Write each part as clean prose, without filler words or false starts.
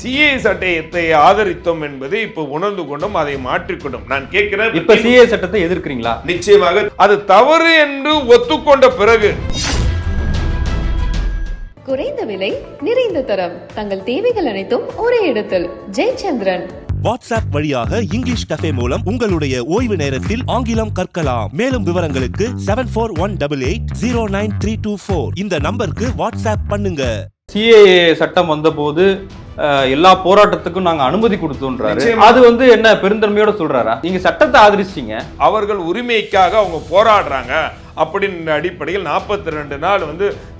CA சட்டத்தை ஆதரித்தோம் என்பதை இப்ப உணர்ந்து கொண்டும் அதை மாற்றிக்கொண்டும் நான் கேட்கிறேன். இப்ப சிஏ சட்டத்தை எதிர்க்கிறீங்களா? நிச்சயமாக அது தவறு என்று ஒத்துக்கொண்ட பிறகு குறைந்த விலை நிறைந்த தரம் தங்கள் தேவைகள் அனைத்தும் ஒரே இடத்தில் ஜெயச்சந்திரன். வாட்ஸ்அப் வழியாக இங்கிலீஷ் கஃபே மூலம் உங்களுடைய ஓய்வு நேரத்தில் ஆங்கிலம் கற்கலாம். மேலும் விவரங்களுக்கு 7418809324 இந்த நம்பருக்கு வாட்ஸ்அப் பண்ணுங்க. சிஏஏ சட்டம் வந்த போது எல்லா போராட்டத்துக்கும் நாங்க அனுமதி கொடுத்தோன்றாரு. அது என்ன பெருந்தன்மையோட சொல்றாரா? நீங்க சட்டத்தை ஆதரிச்சீங்க, அவர்கள் உரிமைக்காக அவங்க போராடுறாங்க அப்படின்ற அடிப்படையில் 42 நாள்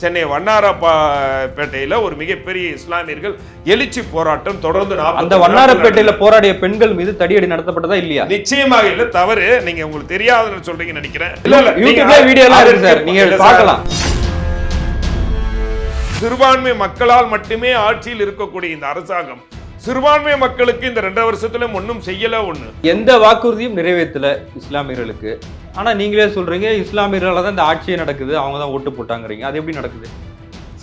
சென்னை வண்ணாரப்பேட்டையில ஒரு மிகப்பெரிய இஸ்லாமியர்கள் எழுச்சி போராட்டம் தொடர்ந்து அந்த வண்ணாரப்பேட்டையில போராடிய பெண்கள் மீது தடியடி நடத்தப்பட்டதா இல்லையா? நிச்சயமாக இல்ல, தவறு. நீங்க உங்களுக்கு தெரியாதுன்னு சொல்றீங்க நினைக்கிறேன். யூடியூப்ல வீடியோ எல்லாம் இருக்கு சார், நீங்க பார்க்கலாம். சிறுபான்மை மக்களால் மட்டுமே ஆட்சியில் இருக்கக்கூடிய இந்த அரசாங்கம் சிறுபான்மை மக்களுக்கு இந்த 2 வருஷத்துல ஒன்னும் செய்யல. எந்த வாக்குறுதியும் நிறைவேற்றல இஸ்லாமியர்களுக்கு. ஆனா நீங்களே சொல்றீங்க இஸ்லாமியர்களால தான் இந்த ஆட்சியே நடக்குது, அவங்க தான் ஓட்டு போட்டாங்கிறீங்க. அது எப்படி நடக்குது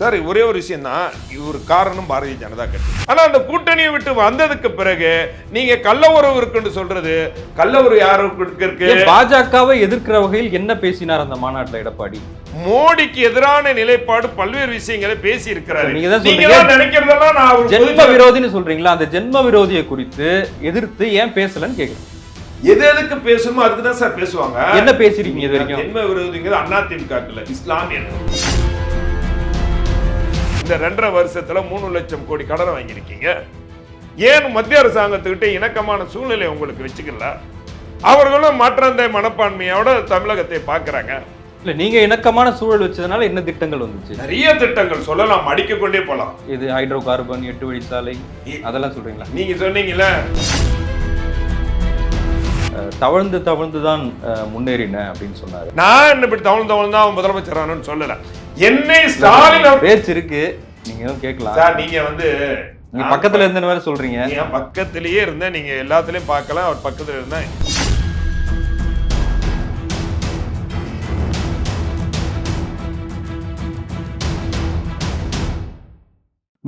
சார்? ஒரே ஒரு விஷயம் தான், ஒரு காரணம் பாரதிய ஜனதா கட்சி. ஆனா அந்த கூட்டணியை விட்டு வந்ததுக்கு பிறகு நீங்க கள்ள உறவு இருக்குன்னு சொல்றது, கள்ள உறவு யாருக்கு இருக்கு? பாஜகவை எதிர்க்கிற வகையில் என்ன பேசினார் அந்த மாநாட்டில் எடப்பாடி? மோடிக்கு எதிரான நிலைப்பாடு பல்வேறு விஷயங்களை பேசி இருக்கிறாரு. நீங்க நினைக்கிறதெல்லாம் ஜென்ம விரோதின்னு சொல்றீங்களா? அந்த ஜென்ம விரோதியை குறித்து எதிர்த்து ஏன் பேசலன்னு கேக்குறேன். எதுக்கு பேசணுமோ அதுக்கு தான் சார் பேசுவாங்க. என்ன பேசிருக்கீங்க இது வரைக்கும்? ஜென்ம விரோதிங்கிறது அதிமுக இஸ்லாமியர். இந்த 2.5 வருஷத்துல 3 லட்சம் கோடி கடனை வாங்கியிருக்கீங்க. ஏன் மத்திய அரசாங்கத்துக்கிட்ட இணக்கமான சூழ்நிலை உங்களுக்கு வச்சுக்கல? அவர்களும் மாற்றாந்தை மனப்பான்மையோட தமிழகத்தை பாக்குறாங்க. இல்ல, நீங்க இணக்கமான சூழல் வச்சதுனால என்ன திட்டங்கள் வந்துச்சு? நிறைய திட்டங்கள் சொல்லலாம், அடிக்க கொண்டே போலாம். இது ஹைட்ரோ கார்பன், 8 வழிச்சாலை, அதெல்லாம் சொல்றீங்களா? நீங்க சொன்னீங்கல்ல, தவழ்ந்துதான் முன்னேறின அப்படின்னு சொன்னாரு. நான் இப்படி தவழ்ந்து அவன் முதலமைச்சரானு சொல்லல. என்னை ஸ்டாலின் பேச்சு இருக்கு, நீங்க கேட்கலாம் சார். நீங்க நீங்க பக்கத்துல இருந்த வேற சொல்றீங்க. என் பக்கத்திலேயே இருந்த நீங்க எல்லாத்துலயும் பார்க்கலாம். அவர் பக்கத்துல இருந்தா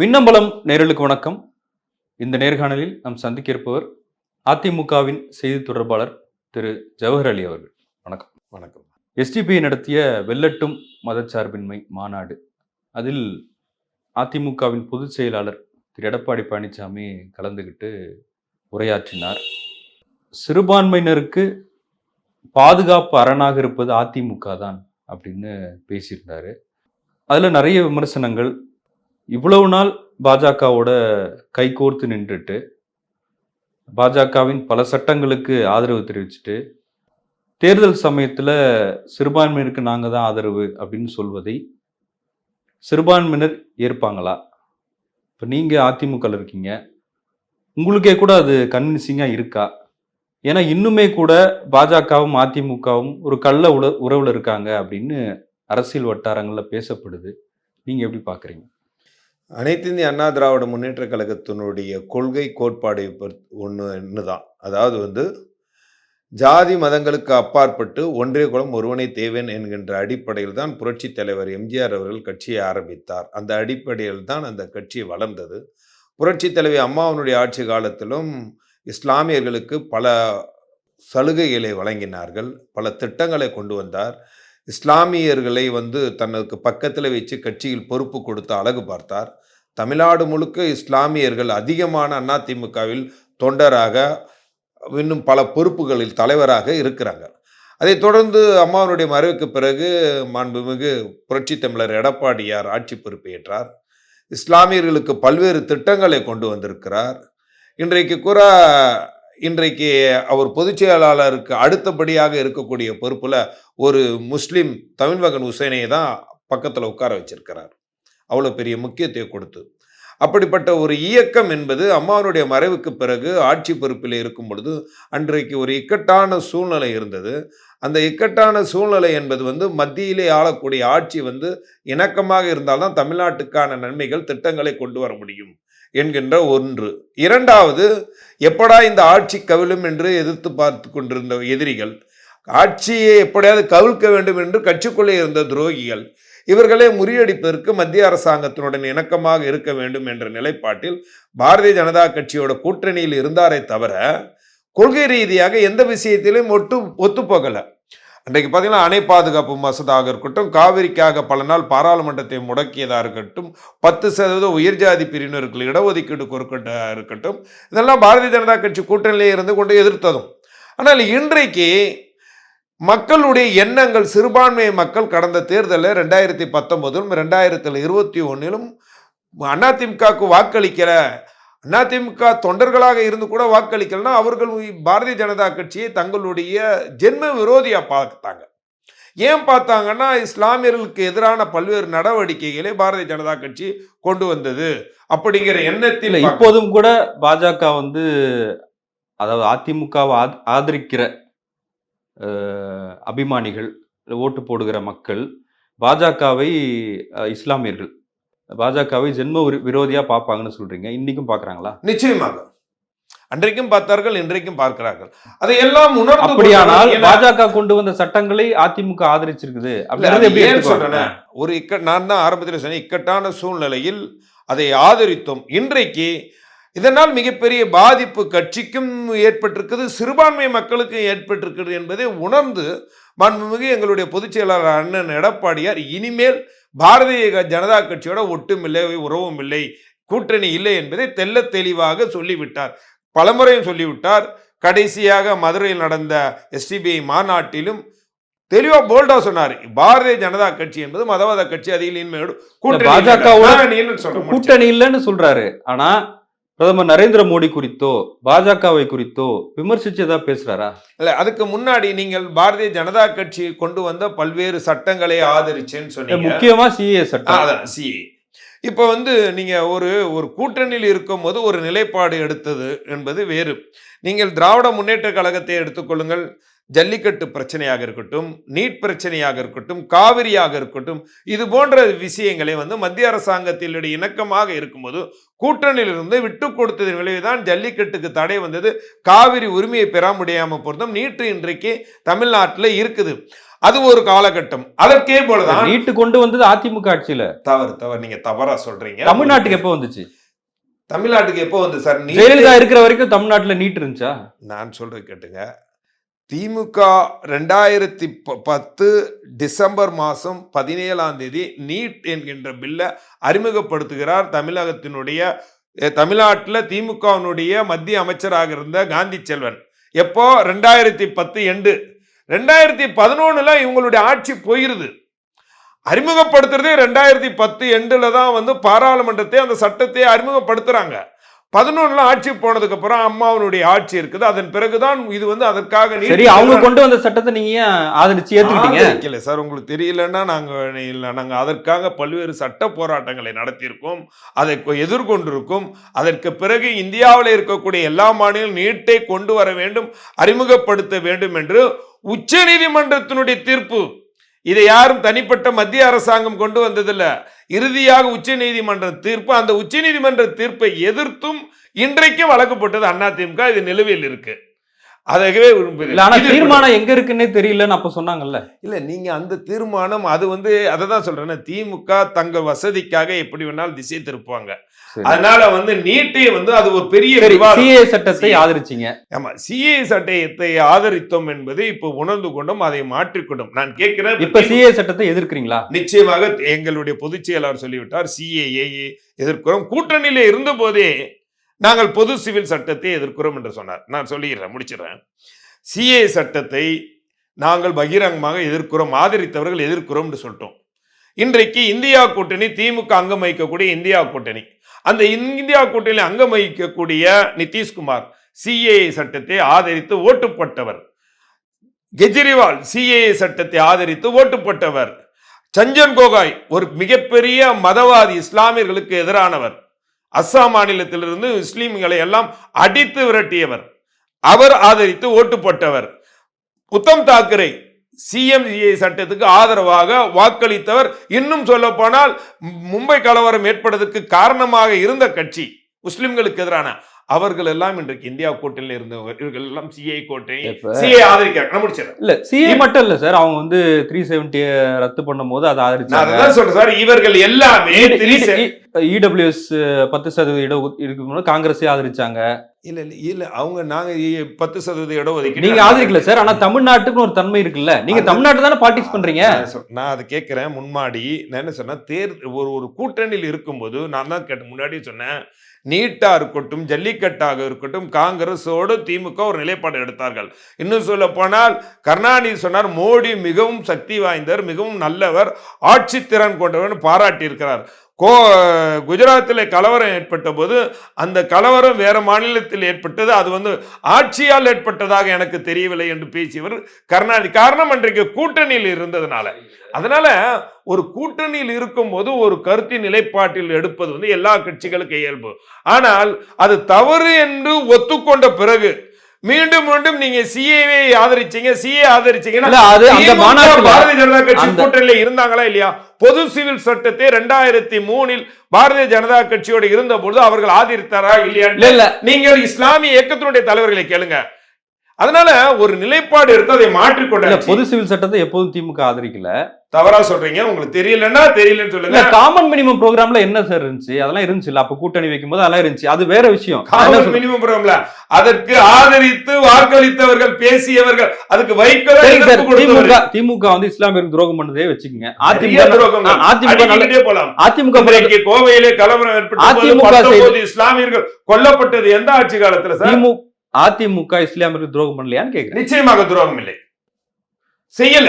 மின்னம்பலம் நேயர்களுக்கு வணக்கம். இந்த நேர்காணலில் நாம் சந்திக்க இருப்பவர் அதிமுகவின் செய்தி தொடர்பாளர் திரு ஜவஹர் அலி அவர்கள். வணக்கம். வணக்கம். எஸ்டிபி நடத்திய வெல்லட்டும் மதச்சார்பின்மை மாநாடு, அதில் அதிமுகவின் பொதுச் செயலாளர் திரு எடப்பாடி பழனிசாமி கலந்துக்கிட்டு உரையாற்றினார். சிறுபான்மையினருக்கு பாதுகாப்பு அரணாக இருப்பது அதிமுக தான் அப்படின்னு பேசியிருந்தாரு. அதில் நிறைய விமர்சனங்கள். இவ்வளவு நாள் பாஜகவோட கைகோர்த்து நின்றுட்டு பாஜகவின் பல சட்டங்களுக்கு ஆதரவு தெரிவிச்சுட்டு தேர்தல் சமயத்தில் சிறுபான்மையினருக்கு நாங்கள் தான் ஆதரவு அப்படின்னு சொல்வதை சிறுபான்மையினர் ஏற்பாங்களா? இப்போ நீங்கள் அதிமுகவில் இருக்கீங்க, உங்களுக்கே கூட அது கன்வின்சிங்காக இருக்கா? ஏன்னா இன்னுமே கூட பாஜகவும் அதிமுகவும் ஒரு கள்ள உறவில் இருக்காங்க அப்படின்னு அரசியல் வட்டாரங்களில் பேசப்படுது. நீங்கள் எப்படி பார்க்குறீங்க? அனைத்து இந்திய அண்ணா திராவிட முன்னேற்ற கழகத்தினுடைய கொள்கை கோட்பாடு ஒன்று தான். அதாவது ஜாதி மதங்களுக்கு அப்பாற்பட்டு ஒன்றே குலம் ஒருவனை தேவன் என்கின்ற அடிப்படையில் தான் புரட்சி தலைவர் எம்ஜிஆர் அவர்கள் கட்சியை ஆரம்பித்தார். அந்த அடிப்படையில் தான் அந்த கட்சி வளர்ந்தது. புரட்சி தலைவி அம்மாவனுடைய ஆட்சி காலத்திலும் இஸ்லாமியர்களுக்கு பல சலுகைகளை வழங்கினார்கள், பல திட்டங்களை கொண்டு வந்தார். இஸ்லாமியர்களை தனக்கு பக்கத்தில் வச்சு கட்சியில் பொறுப்பு கொடுத்து அழகு பார்த்தார். தமிழ்நாடு முழுக்க இஸ்லாமியர்கள் அதிகமான அதிமுகவில் தொண்டராக, இன்னும் பல பொறுப்புகளில் தலைவராக இருக்கிறாங்க. அதைத் தொடர்ந்து அம்மாவனுடைய மறைவுக்கு பிறகு மாண்புமிகு புரட்சி தமிழர் எடப்பாடியார் ஆட்சி பொறுப்பேற்றார். இஸ்லாமியர்களுக்கு பல்வேறு திட்டங்களை கொண்டு வந்திருக்கிறார். இன்றைக்கு அவர் பொதுச் செயலாளருக்கு அடுத்தபடியாக இருக்கக்கூடிய பொறுப்புல ஒரு முஸ்லிம் தமிழ்மகன் உசேனையை தான் பக்கத்தில் உட்கார வச்சிருக்கிறார். அவ்வளோ பெரிய முக்கியத்துவம் கொடுத்து அப்படிப்பட்ட ஒரு இயக்கம் என்பது அம்மாவனுடைய மறைவுக்கு பிறகு ஆட்சி பொறுப்பில் இருக்கும் பொழுது அன்றைக்கு ஒரு இக்கட்டான சூழ்நிலை இருந்தது. அந்த இக்கட்டான சூழ்நிலை என்பது மத்தியிலே ஆளக்கூடிய ஆட்சி இணக்கமாக இருந்தால்தான் தமிழ்நாட்டுக்கான நன்மைகள் திட்டங்களை கொண்டு வர முடியும் என்கின்ற ஒன்று. இரண்டாவது, எப்படா இந்த ஆட்சி கவிழும் என்று எதிர்த்து பார்த்து கொண்டிருந்த எதிரிகள், ஆட்சியை எப்படியாவது கவிழ்க்க வேண்டும் என்று கட்சிக்குள்ளே இருந்த துரோகிகள், இவர்களை முறியடிப்பதற்கு மத்திய அரசாங்கத்தினுடன் இணக்கமாக இருக்க வேண்டும் என்ற நிலைப்பாட்டில் பாரதிய ஜனதா கட்சியோட கூட்டணியில் இருந்தாரே தவிர கொள்கை ரீதியாக எந்த விஷயத்திலும் ஒத்துப்போகல. அன்றைக்கு பார்த்தீங்கன்னா அணை பாதுகாப்பு மசோதாக இருக்கட்டும், காவிரிக்காக பல நாள் பாராளுமன்றத்தை முடக்கியதாக இருக்கட்டும், 10% உயர்ஜாதி பிரிவினருக்கு இடஒதுக்கீடு கொடுக்கட்டா இருக்கட்டும், இதெல்லாம் பாரதிய ஜனதா கட்சி கூட்டணியிலே இருந்து கொண்டு எதிர்த்ததும். ஆனால் இன்றைக்கு மக்களுடைய எண்ணங்கள், சிறுபான்மை மக்கள் கடந்த தேர்தலில் 2019 2021 அதிமுகவுக்கு வாக்களிக்கிற, அதிமுக தொண்டர்களாக இருந்து கூட வாக்களிக்கலன்னா அவர்கள் பாரதிய ஜனதா கட்சியை தங்களுடைய ஜென்ம விரோதியா பார்த்தாங்க. ஏன் பார்த்தாங்கன்னா, இஸ்லாமியர்களுக்கு எதிரான பல்வேறு நடவடிக்கைகளை பாரதிய ஜனதா கட்சி கொண்டு வந்தது அப்படிங்கிற எண்ணத்தில். இப்போதும் கூட பாஜக வந்து, அதாவது அதிமுகவை ஆதரிக்கிற அபிமானிகள், ஓட்டு போடுகிற மக்கள் பாஜகவை, இஸ்லாமியர்கள் பாஜகவை ஜென்ம விரோதியா பார்ப்பாங்கன்னு சொல்றீங்க. இன்னைக்கும் பார்க்கறாங்களா? நிச்சயமாக. அன்றைக்கும் பார்த்தார்கள், இன்றைக்கும் பார்க்கிறார்கள். அதையெல்லாம் உணர்ந்து, அப்படியானால் பாஜக கொண்டு வந்த சட்டங்களை அதிமுக ஆதரிச்சிருக்குது. ஒரு நான் தான் ஆரம்பத்தில் சொன்னேன், இக்கட்டான சூழ்நிலையில் அதை ஆதரித்தோம். இன்றைக்கு இதனால் மிகப்பெரிய பாதிப்பு கட்சிக்கும் ஏற்பட்டிருக்குது, சிறுபான்மை மக்களுக்கு ஏற்பட்டிருக்கிறது என்பதை உணர்ந்து மாண்புமிகு எங்களுடைய பொதுச் செயலாளர் அண்ணன் எடப்பாடியார் இனிமேல் பாரதிய ஜனதா கட்சியோட ஒட்டும் இல்லை, உறவும் இல்லை, கூட்டணி இல்லை என்பதை தெல்ல தெளிவாக சொல்லிவிட்டார். பலமுறையும் சொல்லிவிட்டார். கடைசியாக மதுரையில் நடந்த SDBI மாநாட்டிலும் தெளிவா போல்டா சொன்னார், பாரதிய ஜனதா கட்சி என்பது மதவாத கட்சி, அதில் கூட்டணி இல்லைன்னு சொல்றாரு. ஆனா பிரதமர் நரேந்திர மோடி குறித்தோ பாஜகவை குறித்தோ விமர்சிச்சதா பேசுறாரா? இல்ல, அதுக்கு முன்னாடி நீங்கள் பாரதிய ஜனதா கட்சி கொண்டு வந்த பல்வேறு சட்டங்களை ஆதரிச்சேன்னு சொன்னீங்க. முக்கியமா CA சட்டம். CA இப்ப நீங்க ஒரு கூட்டணியில் இருக்கும் போது ஒரு நிலைப்பாடு எடுத்தது என்பது வேறு. நீங்கள் திராவிட முன்னேற்ற கழகத்தை எடுத்துக்கொள்ளுங்கள், ஜல்லிக்கட்டு பிரச்சனையாக இருக்கட்டும், நீட் பிரச்சனையாக இருக்கட்டும், காவிரியாக இருக்கட்டும், இது போன்ற விஷயங்களை மத்திய அரசாங்கத்தினுடைய இணக்கமாக இருக்கும்போது கூட்டணியிலிருந்து விட்டு கொடுத்ததன் விளைவுதான் ஜல்லிக்கட்டுக்கு தடை வந்தது, காவிரி உரிமையை பெற முடியாம போறதும், நீட்டு இன்றைக்கு தமிழ்நாட்டில் இருக்குது. அது ஒரு காலகட்டம். அதற்கே போலதான் நீட்டு கொண்டு வந்தது அதிமுக ஆட்சியில. தவறு நீங்க தவறா சொல்றீங்க. தமிழ்நாட்டுக்கு எப்போ வந்துச்சு? தமிழ்நாட்டுக்கு எப்போ வந்து சார்? ஜெயலலிதா இருக்கிற வரைக்கும் தமிழ்நாட்டுல நீட் இருந்துச்சா? நான் சொல்றது கேட்டுங்க. திமுக 2010 டிசம்பர் மாதம் 17 நீட் என்கின்ற பில்லை அறிமுகப்படுத்துகிறார். தமிழ்நாட்டில் திமுகவினுடைய மத்திய அமைச்சராக இருந்த காந்தி செல்வன். எப்போ? 2010 எண்டு. 2011 இவங்களுடைய ஆட்சி போயிருது. அறிமுகப்படுத்துறதே 2010 எண்டுல தான் பாராளுமன்றத்தை அந்த சட்டத்தை அறிமுகப்படுத்துறாங்க. 11 ஆட்சி போனதுக்கு அப்புறம் அம்மாவுடைய ஆட்சி இருக்குது. அதன் பிறகுதான் இது அதற்காக அவங்க கொண்டு வந்த சட்டத்தை நீங்க ஆதரிச்சு ஏத்துக்கிட்டீங்க சார். உங்களுக்கு தெரியலன்னா நாங்க அதற்காக பல்வேறு சட்ட போராட்டங்களை நடத்தியிருக்கோம், அதை எதிர்கொண்டிருக்கோம். அதற்கு பிறகு இந்தியாவில் இருக்கக்கூடிய எல்லா மாநிலம் நீட்டை கொண்டு வர வேண்டும், அறிமுகப்படுத்த வேண்டும் என்று உச்ச நீதிமன்றத்தினுடைய தீர்ப்பு. இதை யாரும் தனிப்பட்ட மத்திய அரசாங்கம் கொண்டு வந்ததில்லை. இறுதியாக உச்ச நீதிமன்ற தீர்ப்பு. அந்த உச்ச நீதிமன்ற தீர்ப்பை எதிர்த்தும் இன்றைக்கும் வழக்கு போட்டது அதிமுக. இது நிலுவையில் இருக்கு. அதவே தீர்மானம் எங்க இருக்குன்னே தெரியலன்னு அப்ப சொன்னாங்கல்ல. இல்ல, நீங்க அந்த தீர்மானம் அது அததான் சொல்றேன், திமுக தங்க வசதிக்காக எப்படி வேணாலும் திசை திருப்புவாங்க. அதனால நீட்டை அது ஒரு பெரிய CA சட்டத்தை ஆதரிச்சீங்க. ஆமா, CA சட்டத்தை ஆதரித்தோம் என்பதை இப்ப உணர்ந்து கொண்டும் அதை மாற்றிக்கொண்டும். நான் கேட்கிறேன், இப்ப CA சட்டத்தை எதிர்க்கிறீங்களா? நிச்சயமாக எங்களுடைய பொதுச் செயலாளர் சொல்லிவிட்டார், CAA எதிர்க்கிறோம். கூட்டணியில இருந்த போதே நாங்கள் பொது சிவில் சட்டத்தை எதிர்க்கிறோம் என்று சொன்னார். நான் சொல்லிடுறேன், முடிச்சிடறேன். CA சட்டத்தை நாங்கள் பகிரங்கமாக எதிர்க்கிறோம், ஆதரித்தவர்கள் எதிர்க்கிறோம் என்று சொல்லிட்டோம். இன்றைக்கு இந்தியா கூட்டணி, திமுக அங்கம் வகிக்கக்கூடிய இந்தியா கூட்டணி, அந்த இந்தியா கூட்டணியில் அங்கம் வகிக்கக்கூடிய நிதிஷ்குமார் CAA சட்டத்தை ஆதரித்து ஓட்டு போட்டவர். கெஜ்ரிவால் CAA சட்டத்தை ஆதரித்து ஓட்டு போட்டவர். சஞ்சன் கோகாய் ஒரு மிகப்பெரிய மதவாதி, இஸ்லாமியர்களுக்கு எதிரானவர். அஸ்ஸாம் மாநிலத்திலிருந்து முஸ்லிம்களை எல்லாம் அடித்து விரட்டியவர். அவர் ஆதரித்து ஓட்டு போட்டவர். உத்தம் தாக்கரே CMA சட்டத்துக்கு ஆதரவாக வாக்களித்தவர். இன்னும் சொல்ல போனால் மும்பை கலவரம் ஏற்படுவதற்கு காரணமாக இருந்த கட்சி, முஸ்லிம்களுக்கு எதிரான அவர்கள் எல்லாம் இன்றைக்கு இந்தியா கூட்டணியில் இருந்தவங்க, இவர்கள் எல்லாம் சிஏ கூட்டணி இப்ப சிஏ ஆதரிக்கிறாங்க. நான் முடிச்சிடறேன். இல்ல சிஏ மட்டும் இல்ல சார், அவங்க வந்து 370 ரத்து பண்ணும் போது அதை நான் ஆதரிச்சாங்க. அதான் சொல்றேன் சார், இவர்கள் எல்லாமே இடபிள்யூஎஸ் 10% இருக்கும்போது காங்கிரஸே ஆதரிச்சாங்க. இல்ல இல்ல இல்ல அவங்க நாங்க 10% இடஒதுக்கீடு நீங்க ஆதரிக்கல சார், ஆனா தமிழ்நாட்டுக்கு ஒரு தன்மை இருக்குல்ல, நீங்க தமிழ்நாட்டு தானே பாலிடிக்ஸ் பண்றீங்க. நான் அதை கேட்கிறேன். முன்மாடி நான் என்ன சொன்னேன், ஒரு கூட்டணியில் இருக்கும்போது நான் தான் கேட்டேன், முன்னாடி சொன்னேன், நீட்டா இருக்கட்டும், ஜல்லிக்கட்டாக இருக்கட்டும், காங்கிரஸோடு திமுக ஒரு நிலைப்பாடு எடுத்தார்கள். இன்னும் சொல்ல போனால் கருணாநிதி சொன்னார், மோடி மிகவும் சக்தி வாய்ந்தவர், மிகவும் நல்லவர், ஆட்சி திறன் கொண்டவர் பாராட்டி இருக்கிறார். குஜராத்தில் கலவரம் ஏற்பட்ட போது அந்த கலவரம் வேற மாநிலத்தில் ஏற்பட்டது, அது வந்து ஆட்சியால் ஏற்பட்டதாக எனக்கு தெரியவில்லை என்று பேசியவர் கருணாநிதி. காரணம் அன்றைக்கு கூட்டணியில் இருந்ததுனால. அதனால ஒரு கூட்டணியில் இருக்கும் போது ஒரு கருத்தின் நிலைப்பாட்டில் எடுப்பது வந்து எல்லா கட்சிகளுக்கு இயல்பு. ஆனால் அது தவறு என்று ஒத்துக்கொண்ட பிறகு மீண்டும் மீண்டும் நீங்க சிஏ ஆதரிச்சீங்க, சிஏ ஆதரிச்சீங்கன்னா பாரதிய ஜனதா கட்சி கூட்டணியில இருந்தாங்களா இல்லையா? பொது சிவில் சட்டத்தை 2003 பாரதிய ஜனதா கட்சியோடு இருந்த பொழுது அவர்கள் ஆதரித்தாரா இல்லையா? நீங்கள் இஸ்லாமிய இயக்கத்தினுடைய தலைவர்களை கேளுங்க. அதனால ஒரு நிலைப்பாடு எடுத்து அதை மாற்றிக்கொண்ட பொது சிவில் சட்டத்தை எப்போதும் திமுக ஆதரிக்கல. தவறா சொல்றீங்க. உங்களுக்கு தெரியலன்னா தெரியலன்னு சொல்லுங்க. காமன் மினிமம் ப்ரோக்ராம்ல என்ன சார் இருந்துச்சு? அதெல்லாம் இருந்துச்சு, அப்ப கூட்டணி வைக்கும் போது அதெல்லாம் இருந்துச்சு, அது வேற விஷயம். காமன் மினிமம் ப்ரோக்ராம்ல அதற்கு ஆதரித்து வாக்களித்தவர்கள், பேசியவர்கள், அதுக்கு திமுக வந்து இஸ்லாமியருக்கு துரோகம் பண்ணதே வச்சுக்கோங்க. அதிமுக கோவையிலே கலவரம் ஏற்பட்டு இஸ்லாமியர்கள் கொல்லப்பட்டது எந்த ஆட்சி காலத்துல சார்? அதிமுக இஸ்லாமியருக்கு துரோகம் பண்ணலையான்னு கேக்குறேன். நிச்சயமாக துரோகம் இல்லை, செய்யல.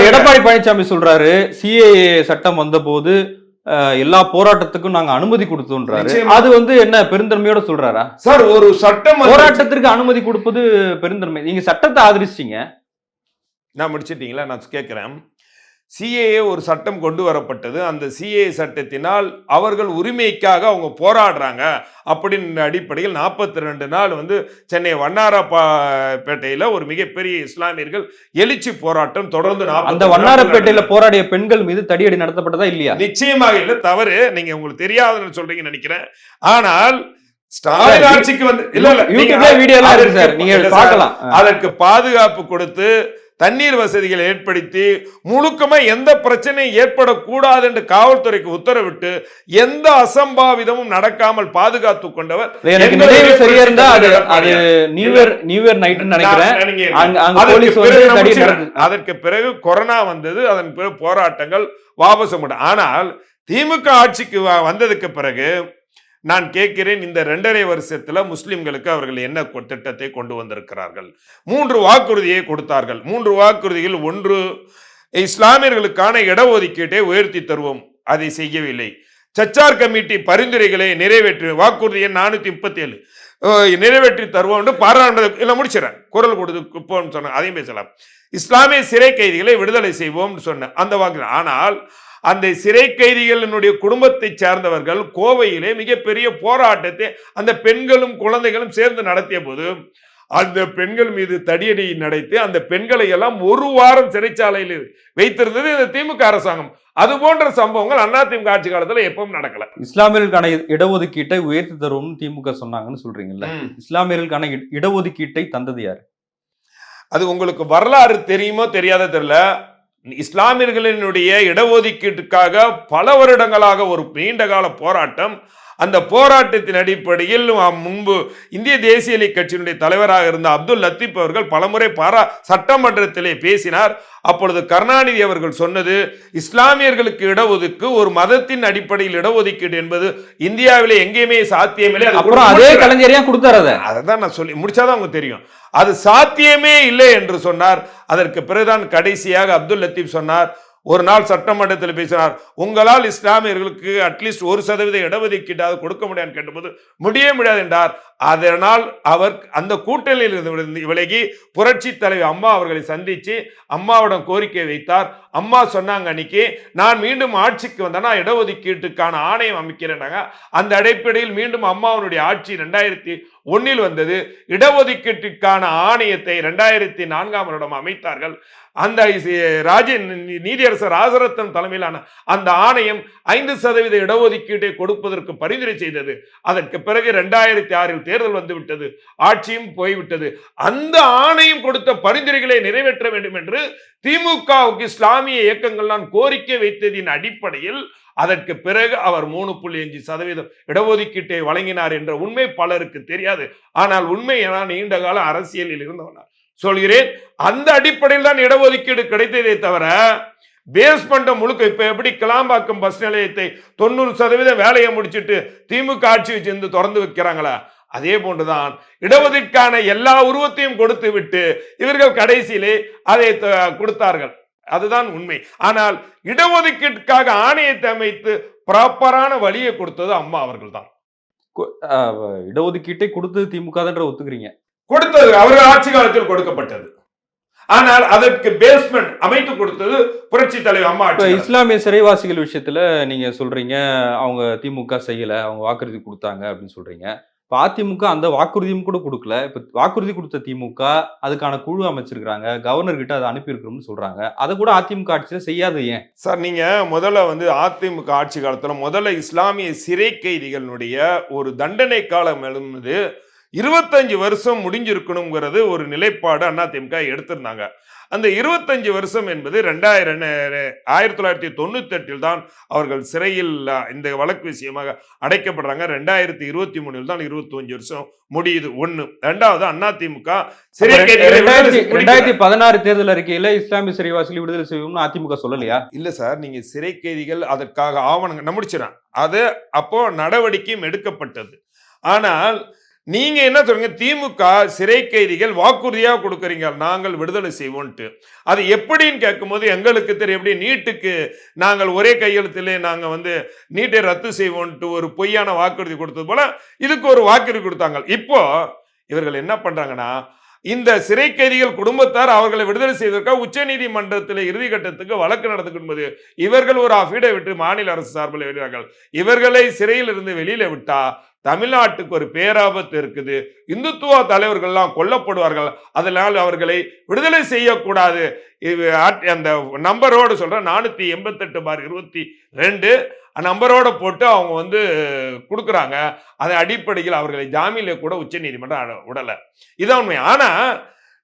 எடப்பாடி பழனிசாமி சொல்றாரு, சிஏஏ சட்டம் வந்த போது எல்லா போராட்டத்துக்கும் நாங்க அனுமதி கொடுத்தோன்றாரு. அது வந்து என்ன பெருந்தன்மையோட சொல்றாரா சார்? ஒரு சட்டம் போராட்டத்திற்கு அனுமதி கொடுப்பது பெருந்தன்மை. நீங்க சட்டத்தை ஆதரிச்சிட்டீங்க, நான் முடிச்சிட்டீங்களா? நான் கேட்கிறேன். சிஏஏ ஒரு சட்டம் கொண்டு வரப்பட்டது. அந்த சிஏஏ சட்டத்தினால் அவர்கள் உரிமைக்காக அவங்க போராடுறாங்க அப்படின்ற அடிப்படையில் 42 நாள் வந்து சென்னை வண்ணாரப்பேட்டையில ஒரு மிகப்பெரிய இஸ்லாமியர்கள் எழுச்சி போராட்டம் தொடர்ந்து. அந்த வண்ணாரப்பேட்டையில போராடிய பெண்கள் மீது தடியடி நடத்தப்பட்டதா இல்லையா? நிச்சயமாக இல்லை, தவறு. நீங்க உங்களுக்கு தெரியாதுன்னு சொல்றீங்கன்னு நினைக்கிறேன். ஆனால் ஸ்டாலின் ஆட்சிக்கு வந்து அதற்கு பாதுகாப்பு கொடுத்து தண்ணீர் வசதிகளை ஏற்படுத்தி முழுக்கமா எந்த பிரச்சனையும் ஏற்படக்கூடாது என்று காவல்துறைக்கு உத்தரவிட்டு எந்த அசம்பாவிதமும் நடக்காமல் பாதுகாத்து கொண்டவர். அதற்கு பிறகு கொரோனா வந்தது, அதன் பிறகு போராட்டங்கள் வாபஸ். ஆனால் திமுக ஆட்சிக்கு வந்ததுக்கு பிறகு நான் கேட்கிறேன், இந்த 2.5 வருஷத்துல முஸ்லிம்களுக்கு அவர்கள் என்ன திட்டத்தை கொண்டு வந்திருக்கிறார்கள்? 3 வாக்குறுதியை கொடுத்தார்கள். 3 வாக்குறுதிகள், ஒன்று இஸ்லாமியர்களுக்கான இடஒதுக்கீட்டை உயர்த்தி தருவோம், அதை செய்யவில்லை. சச்சார் கமிட்டி பரிந்துரைகளை நிறைவேற்றி வாக்குறுதி எண் 437 நிறைவேற்றி தருவோம் பாராளுமன்ற முடிச்சிடறேன், குரல் கொடுத்து சொன்ன, அதையும் பேசலாம். இஸ்லாமிய சிறை கைதிகளை விடுதலை செய்வோம் சொன்ன அந்த வாக்கு. ஆனால் அந்த சிறை கைதிகளினுடைய குடும்பத்தை சார்ந்தவர்கள் கோவையிலே மிகப்பெரிய போராட்டத்தை அந்த பெண்களும் குழந்தைகளும் சேர்ந்து நடத்திய போது அந்த பெண்கள் மீது தடியடி நடத்தி அந்த பெண்களை எல்லாம் 1 வாரம் சிறைச்சாலையில் வைத்திருந்தது இந்த திமுக அரசாங்கம். அது போன்ற சம்பவங்கள் அதிமுக ஆட்சி காலத்துல எப்பவும் நடக்கல. இஸ்லாமியர்களுக்கான இடஒதுக்கீட்டை உயர்த்தி தரும் திமுக சொன்னாங்கன்னு சொல்றீங்கல்ல, இஸ்லாமியர்களுக்கான இடஒதுக்கீட்டை தந்தது யாரு? அது உங்களுக்கு வரலாறு தெரியுமோ தெரியாத தெரியல. இஸ்லாமியர்களினுடைய இடஒதுக்கீட்டுக்காக பல வருடங்களாக ஒரு நீண்ட கால போராட்டம். அந்த போராட்டத்தின் அடிப்படையில் முன்பு இந்திய தேசிய லீக் கட்சியினுடைய தலைவராக இருந்த அப்துல் லத்தீப் அவர்கள் பலமுறை சட்டமன்றத்திலே பேசினார். அப்பொழுது கருணாநிதி அவர்கள் சொன்னது, இஸ்லாமியர்களுக்கு இடஒதுக்கு ஒரு மதத்தின் அடிப்படையில் இடஒதுக்கீடு என்பது இந்தியாவிலே எங்கேயுமே சாத்தியமில்லை. அதே கலைஞரையா கொடுத்தாரு. அதான் நான் சொல்லி முடிச்சாதான் அவங்க தெரியும், அது சாத்தியமே இல்லை என்று சொன்னார். அதற்கு பிறகுதான் கடைசியாக அப்துல் லத்தீப் சொன்னார், ஒரு நாள் சட்டமன்றத்தில் பேசினார், உங்களால் இஸ்லாமியர்களுக்கு அட்லீஸ்ட் 1% இடஒதுக்கீட்டாவது கொடுக்க முடியாது கேட்டபோது முடியாது என்றார். அதனால் அவர் அந்த கூட்டணியில் இருந்து விலகி புரட்சி தலைவி அம்மா அவர்களை சந்திச்சு அம்மாவிடம் கோரிக்கை வைத்தார். அம்மா சொன்னாங்க அன்னைக்கு, நான் மீண்டும் ஆட்சிக்கு வந்தேன்னா இடஒதுக்கீட்டுக்கான ஆணையம் அமைக்கிறேன்னாங்க. அந்த அடிப்படையில் மீண்டும் அம்மாவுடைய ஆட்சி 2001 வந்தது. இடஒதுக்கீட்டுக்கான ஆணையத்தை 2004 அமைத்தார்கள். அந்த நீதியரசர் ராஜரத்னம் தலைமையிலான அந்த ஆணையம் 5% இடஒதுக்கீட்டை கொடுப்பதற்கு பரிந்துரை செய்தது. அதற்கு பிறகு 2006 தேர்தல் வந்துவிட்டது, ஆட்சியும் போய்விட்டது. அந்த ஆணையம் கொடுத்த பரிந்துரைகளை நிறைவேற்ற வேண்டும் என்று திமுகவுக்கு இஸ்லாமிய இயக்கங்கள் நான் கோரிக்கை வைத்ததின் அடிப்படையில் அதற்கு பிறகு அவர் 3.5% இடஒதுக்கீட்டை வழங்கினார் என்ற உண்மை பலருக்கு தெரியாது. ஆனால் உண்மை என நீண்ட கால அரசியலில் இருந்தவனார் சொல்கிறேன். அந்த அடிப்படையில் தான் இடஒதுக்கீடு கிடைத்ததே தவிர பேஸ்மெண்ட் முழுக்க இப்ப எப்படி கிளாம்பாக்கம் பஸ் நிலையத்தை 90% வேலையை முடிச்சுட்டு திமுக ஆட்சி வச்சு திறந்து வைக்கிறாங்களா, அதே போன்றுதான் இடஒதுக்கீட்டுக்கான எல்லா உருவத்தையும் கொடுத்து விட்டு இவர்கள் கடைசியிலே அதை கொடுத்தார்கள். அதுதான் உண்மை. ஆனால் இடஒதுக்கீட்டுக்காக ஆணையத்தை அமைத்து ப்ராப்பரான வழியை கொடுத்தது அம்மா அவர்கள் தான். இடஒதுக்கீட்டை கொடுத்தது திமுக தான் ஒத்துக்கிறீங்க? கொடுத்தது அவர்கள் ஆட்சி காலத்தில் கொடுக்கப்பட்டது. ஆனால் அதற்கு பேஸ்மெண்ட் அமைத்து கொடுத்தது புரட்சி தலைவர் அம்மா. இஸ்லாமிய சிறைவாசிகள் விஷயத்துல நீங்க சொல்றீங்க அவங்க திமுக செய்யல, அவங்க வாக்குறுதி கொடுத்தாங்க அப்படின்னு சொல்றீங்க. இப்ப அதிமுக அந்த வாக்குறுதியும் கூட கொடுக்கல. இப்ப வாக்குறுதி கொடுத்த திமுக அதுக்கான குழு அமைச்சிருக்காங்க, கவர்னர் கிட்ட அதை அனுப்பியிருக்கிறோம்னு சொல்றாங்க. அதை கூட அதிமுக ஆட்சியில செய்யாது ஏன் சார்? நீங்க முதல்ல அதிமுக ஆட்சி காலத்துல முதல்ல இஸ்லாமிய சிறை கைதிகளுடைய ஒரு தண்டனை காலம் எழுந்தது 25 வருஷம் முடிஞ்சிருக்கணுங்கிறது ஒரு நிலைப்பாடு அதிமுக எடுத்திருந்தாங்க. அந்த 25 வருஷம் என்பது 1998 தான் அவர்கள் சிறையில் இந்த வழக்கு விஷயமாக அடைக்கப்படுறாங்க. 2023 தான் 25 வருஷம் முடியுது. ஒண்ணு. ரெண்டாவது அதிமுக 2016 தேர்தல் அறிக்கையில இஸ்லாமிய சிறைவாசிகள் விடுதலை செய்வோம்னு அதிமுக சொல்லலையா? இல்ல சார், நீங்க சிறை கைதிகள் அதற்காக ஆவணங்கள் முடிச்சிடறேன், அது அப்போ நடவடிக்கையும் எடுக்கப்பட்டது. ஆனால் நீங்க என்ன சொல்றீங்க, திமுக சிறை கைதிகள் வாக்குறுதியா கொடுக்கறீங்க நாங்கள் விடுதலை செய்வோம்ட்டு. அது எப்படின்னு கேட்கும்போது எங்களுக்கு தெரியும். எப்படி நீட்டுக்கு நாங்கள் ஒரே கையெழுத்திலே நாங்க நீட்டை ரத்து செய்வோம்ட்டு ஒரு பொய்யான வாக்குறுதி கொடுத்தது போல இதுக்கு ஒரு வாக்குறுதி கொடுத்தாங்க. இப்போ இவர்கள் என்ன பண்றாங்கன்னா, இந்த சிறை கைதிகள் குடும்பத்தார் அவர்களை விடுதலை செய்வதற்காக உச்ச நீதிமன்றத்தில் இறுதி கட்டத்துக்கு வழக்கு நடந்துக்கும்போது இவர்கள் ஒரு அஃபிடவிட் மாநில அரசு சார்பில் வெளியிடுறார்கள். இவர்களை சிறையில் இருந்து வெளியில விட்டா தமிழ்நாட்டுக்கு ஒரு பேராபத்து இருக்குது, இந்துத்துவ தலைவர்கள்லாம் கொல்லப்படுவார்கள், அதனால் அவர்களை விடுதலை செய்யக்கூடாது. அந்த நம்பரோடு சொல்ற 488/22 நம்பரோட போட்டு அவங்க கொடுக்குறாங்க. அதன் அடிப்படையில் அவர்களை ஜாமீன்ல கூட உச்ச நீதிமன்றம் விடல. இதான் உண்மை. ஆனா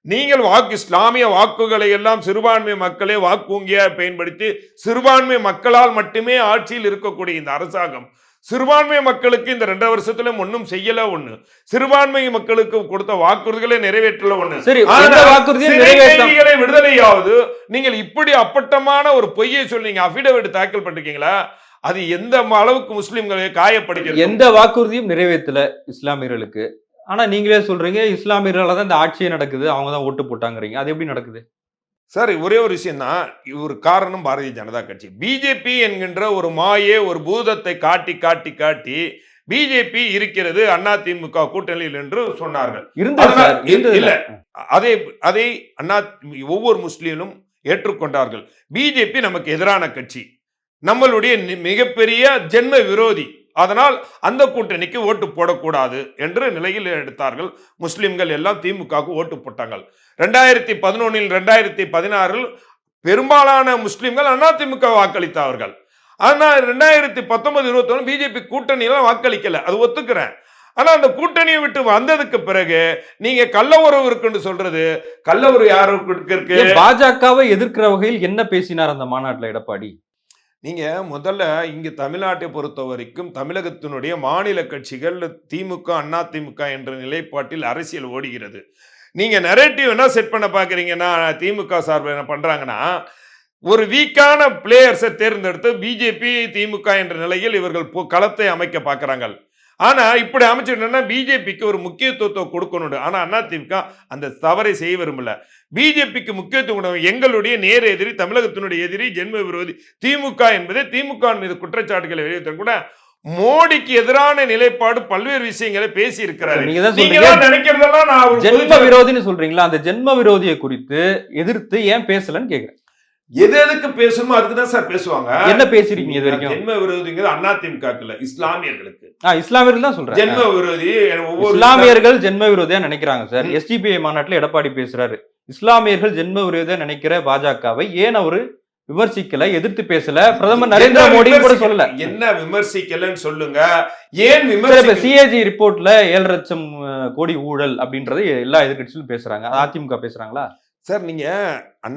நீங்கள் இஸ்லாமிய வாக்குகளை எல்லாம் சிறுபான்மை மக்களே வாக்குங்கிய பயன்படுத்தி சிறுபான்மை மக்களால் மட்டுமே ஆட்சியில் இருக்கக்கூடிய இந்த அரசாங்கம் சிறுபான்மை மக்களுக்கு இந்த 2 வருஷத்துல ஒன்னும் செய்யல. ஒண்ணு, சிறுபான்மை மக்களுக்கு கொடுத்த வாக்குறுதிகளை நிறைவேற்றல. ஒண்ணு, விடுதலையாவது நீங்கள் இப்படி அப்பட்டமான ஒரு பொய்யை சொல்லி அபிடவிட் தாக்கல் பண்ணிருக்கீங்களா? அது எந்த அளவுக்கு முஸ்லிம்களை காயப்படுகிறது? எந்த வாக்குறுதியும் நிறைவேற்றல இஸ்லாமியர்களுக்கு. ஆனா நீங்களே சொல்றீங்க இஸ்லாமியர்களால தான் இந்த ஆட்சியே நடக்குது, அவங்க தான் ஓட்டு போட்டாங்கிறீங்க. அது எப்படி நடக்குது சார்? ஒரே ஒரு விஷயம் தான், ஒரு காரணம் பாரதிய ஜனதா கட்சி. பிஜேபி என்கின்ற ஒரு மாயே ஒரு பூதத்தை காட்டி காட்டி காட்டி பிஜேபி இருக்கிறது அதிமுக கூட்டணியில் என்று சொன்னார்கள். இல்ல, அதை ஒவ்வொரு முஸ்லீமும் ஏற்றுக்கொண்டார்கள். பிஜேபி நமக்கு எதிரான கட்சி, நம்மளுடைய மிகப்பெரிய ஜென்ம விரோதி, அதனால் அந்த கூட்டணிக்கு ஓட்டு போடக்கூடாது என்று நிலையில் எடுத்தார்கள். முஸ்லிம்கள் எல்லாம் திமுகவுக்கு ஓட்டு போட்டாங்க. 2011 2016 பெரும்பாலான முஸ்லிம்கள் அதிமுக வாக்களித்தார்கள். ஆனா 2019-21 பிஜேபி கூட்டணியில வாக்களிக்கல, அது ஒத்துக்கிறேன். ஆனா அந்த கூட்டணியை விட்டு வந்ததுக்கு பிறகு நீங்க கள்ள உறவு இருக்குன்னு சொல்றது, கள்ள உறவு யாருக்கு இருக்கு? பாஜகவை எதிர்க்கிற வகையில் என்ன பேசினார் அந்த மாநாட்டில் எடப்பாடி? நீங்க முதல்ல இங்கு தமிழ்நாட்டை பொறுத்த வரைக்கும் தமிழகத்தினுடைய மாநில கட்சிகள் திமுக அதிமுக என்ற நிலைப்பாட்டில் அரசியல் ஓடுகிறது. நீங்க நரேட்டிவ் என்ன செட் பண்ண பாக்குறீங்கன்னா, திமுக சார்பில் என்ன பண்றாங்கன்னா, ஒரு வீக்கான பிளேயர்ஸை தேர்ந்தெடுத்து பிஜேபி திமுக என்ற நிலையில் இவர்கள் களத்தை அமைக்க பார்க்கிறாங்க. ஆனா இப்படி அமைச்சிட்டா பிஜேபிக்கு ஒரு முக்கியத்துவத்தை கொடுக்கணும். ஆனா அதிமுக அந்த தவறை செய்ய விரும்பல. பிஜேபிக்கு முக்கியத்துவம் எங்களுடைய நேர எதிரி, தமிழகத்தினுடைய எதிரி, ஜென்ம விரோதி திமுக என்பதை திமுக மீது குற்றச்சாட்டுகளை வெளியிட்ட கூட மோடிக்கு எதிரான நிலைப்பாடு பல்வேறு விஷயங்களை பேசி இருக்கிறாரு. ஜென்ம விரோதின்னு சொல்றீங்களா? அந்த ஜென்ம விரோதியை குறித்து எதிர்த்து ஏன் பேசலன்னு கேக்குறேன். எதுக்கு பேசணுமோ அதுக்கு தான் சார் பேசுவாங்க. என்ன பேசிருக்கீங்க இது வரைக்கும்? ஜென்ம விரோதிங்கிறது அதிமுக இல்ல, இஸ்லாமியர்களுக்கு இஸ்லாமியர்கள் தான் சொல்றேன். ஜென்ம விரோதி. ஒவ்வொரு இஸ்லாமியர்கள் ஜென்ம விரோதியா நினைக்கிறாங்க சார். SDPI மாநாட்டுல எடப்பாடி பேசுறாரு, இஸ்லாமியர்கள் ஜென்ம விரோதியா நினைக்கிற பாஜகவை ஏன் அவரு விமர்சிக்கல, எதிர்த்து பேசல? பிரதமர் நரேந்திர மோடி கூட சொல்லல. என்ன விமர்சிக்கலன்னு சொல்லுங்க. ஏன் விமர்சிக்க? CAG ரிப்போர்ட்ல 7 லட்சம் கோடி ஊழல் அப்படின்றது எல்லா எதிர்க்கட்சியிலும் பேசுறாங்க. அதிமுக பேசுறாங்களா சார்? நீங்க